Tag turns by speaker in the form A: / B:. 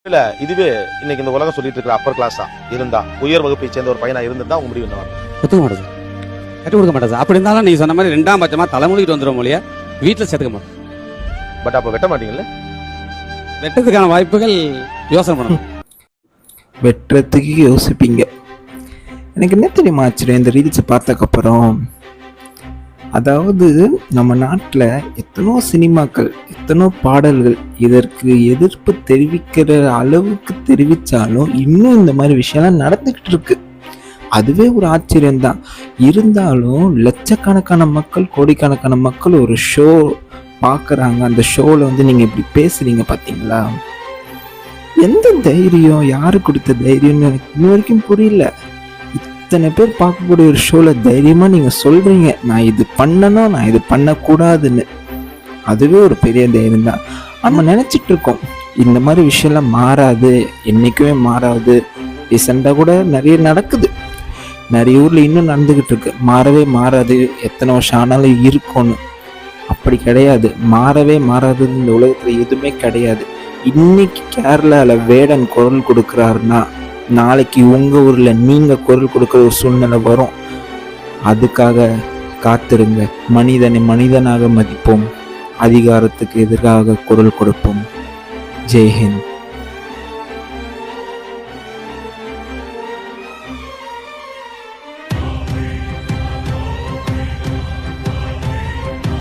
A: இல்ல இதுவே இன்னைக்கு இந்த உலகம் சொல்லிட்டு இருக்கிற அப்பர் கிளாஸா இருந்தா, உயர் வகுப்பை சேர்ந்த ஒரு பையனா இருந்தா உங்க முடிவு என்ன?
B: ஒத்துக்க மாட்டேன் சார், கட்டி கொடுக்க மாட்டேன் சார். அப்படி இருந்தாலும் நீங்க சொன்ன மாதிரி 2ஆம் பட்சமா தலைமுடிக்கிட்டு வந்துடும் மொழியா வீட்டில் சேர்த்துக்க மாட்டேன்.
A: பட் அப்ப வெட்ட மாட்டீங்கல்ல?
B: வெட்டதுக்கான வாய்ப்புகள் யோசனை பண்ணணும்.
C: வெட்டுறதுக்கு யோசிப்பீங்க. எனக்கு என்ன தெரியுமா ஆச்சரியம் இந்த ரீல்ஸை பார்த்ததுக்கப்புறம், அதாவது நம்ம நாட்டில் எத்தனோ சினிமாக்கள், எத்தனோ பாடல்கள் இதற்கு எதிர்ப்பு தெரிவிக்கிற அளவுக்கு தெரிவித்தாலும் இன்னும் இந்த மாதிரி விஷயம்லாம் நடந்துக்கிட்டு இருக்கு. அதுவே ஒரு ஆச்சரியம்தான். இருந்தாலும் லட்சக்கணக்கான மக்கள், கோடிக்கணக்கான மக்கள் ஒரு ஷோ பார்க்குறாங்க. அந்த ஷோவில் வந்து நீங்கள் இப்படி பேசுகிறீங்க பார்த்தீங்களா? எந்த தைரியம், யாரு கொடுத்த தைரியம்னு எனக்கு இன்ன வரைக்கும் புரியல. இத்தனை பேர் பார்க்கக்கூடிய ஒரு ஷோவில் தைரியமாக நீங்கள் சொல்கிறீங்க நான் இது பண்ணணும், நான் இது பண்ணக்கூடாதுன்னு. அதுவே ஒரு பெரிய தைரியம் தான். நம்ம நினச்சிட்டு இருக்கோம் இந்த மாதிரி விஷயம்லாம் மாறாது, என்றைக்குமே மாறாது. ரீசெண்டாக கூட நிறைய நடக்குது, நிறைய ஊரில் இன்னும் நடந்துக்கிட்டு இருக்கு. மாறவே மாறாது, எத்தனை வருஷம் ஆனாலும் இருக்கும்னு. அப்படி கிடையாது, மாறவே மாறாது. இந்த உலகத்தில் எதுவுமே கிடையாது. இன்னைக்கு கேரளாவில் வேடன் குரல் கொடுக்குறாருன்னா நாளைக்கு உங்கள் ஊரில் நீங்கள் குரல் கொடுக்குற ஒரு சூழ்நிலை வரும். அதுக்காக காத்திருங்க. மனிதனை மனிதனாக மதிப்போம், அதிகாரத்துக்கு எதிராக குரல் கொடுப்போம். ஜெய்ஹிந்த்.